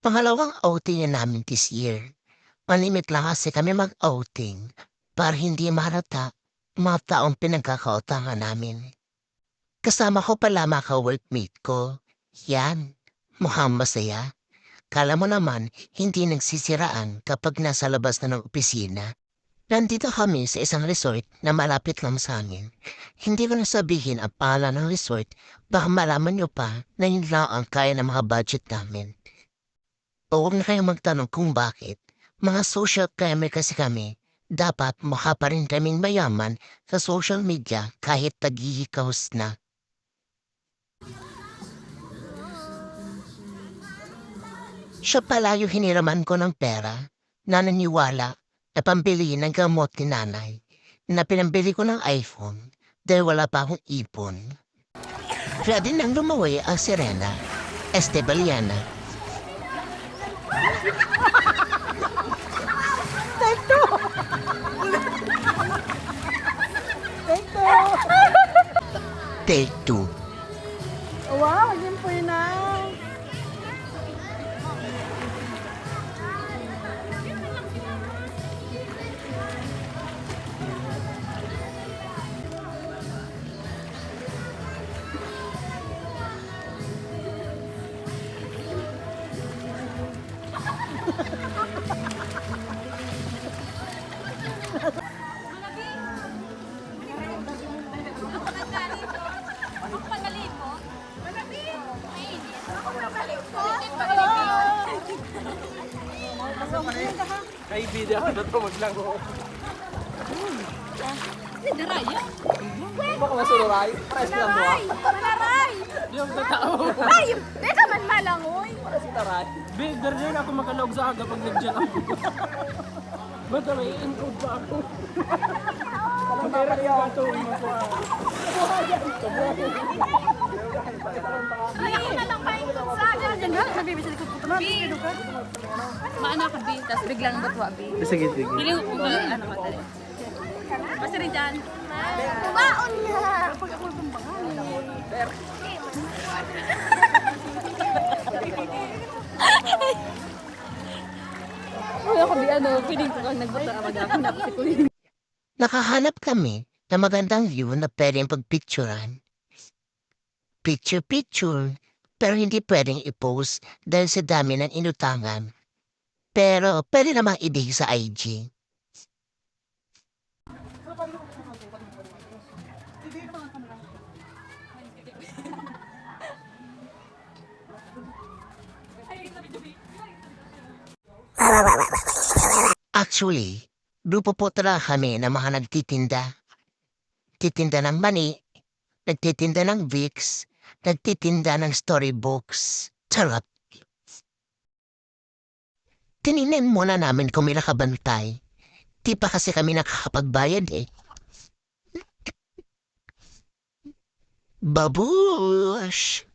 Pangalawang outing na namin this year. Malimit lang kasi kami mag-outing para hindi mahalata mga taong pinagkakautangan namin. Kasama ko pala mga ka-workmate ko. Yan, mukhang masaya. Kala mo naman, hindi nagsisiraan kapag nasa labas na ng opisina. Nandito kami sa isang resort na malapit lang sa amin. Hindi ko na sabihin ang pangalan ng resort, baka malaman nyo pa na yun lang ang kaya ng mga budget namin. O huwag na kayong magtanong kung bakit. Mga social climber kasi kami. Dapat mukha pa rin kaming mayaman sa social media kahit tagihikaos na. Siya pala yung hiniraman ko ng pera na naniwala na pambili ng gamot ni nanay na pinambili ko ng iPhone dahil wala pa akong ipon. Ready nang lumawi ang sirena, Estebaliana. Take two. Wow, yun po yun na. Kaibigan ako na tumag lang ko. Daraya. Baka masururay? Pares ko lang doon. Malaray. Di ako totoo. Ay, di ka man malangoy. Pares si Taray. Bigger din ako makalog sa aga pag nag-gel ako. Ba't may encode pa ako? Meron yung gatuin mo po. Ay, ako na lang paingkot sa akin. Diyan nga, nabibisa ko po naman. Maana ka, B. Tapos biglang batwa, B. Sige, sige. Hindi ko kung ano ka dali. Basta rin dyan. Kumaon na! Pag ako itong bangal. Uy, ako di ano, piling ko kang nagbata ka mag-akinap si Kuya. Nakahanap kami ng magandang view na pwedeng pagpicturan. Picture-picture, pero hindi pwedeng i-post dahil sa dami ng inutangan. Pero pwede namang ibigay sa IG. Actually, grupo po talaga kami ng mga nagtitinda. Titinda ng mani, nagtitinda ng Vicks, nagtitinda ng storybooks. Charot. Tininin muna namin kung may nakabantay. Di pa kasi kami nakakapagbayad eh. Babush!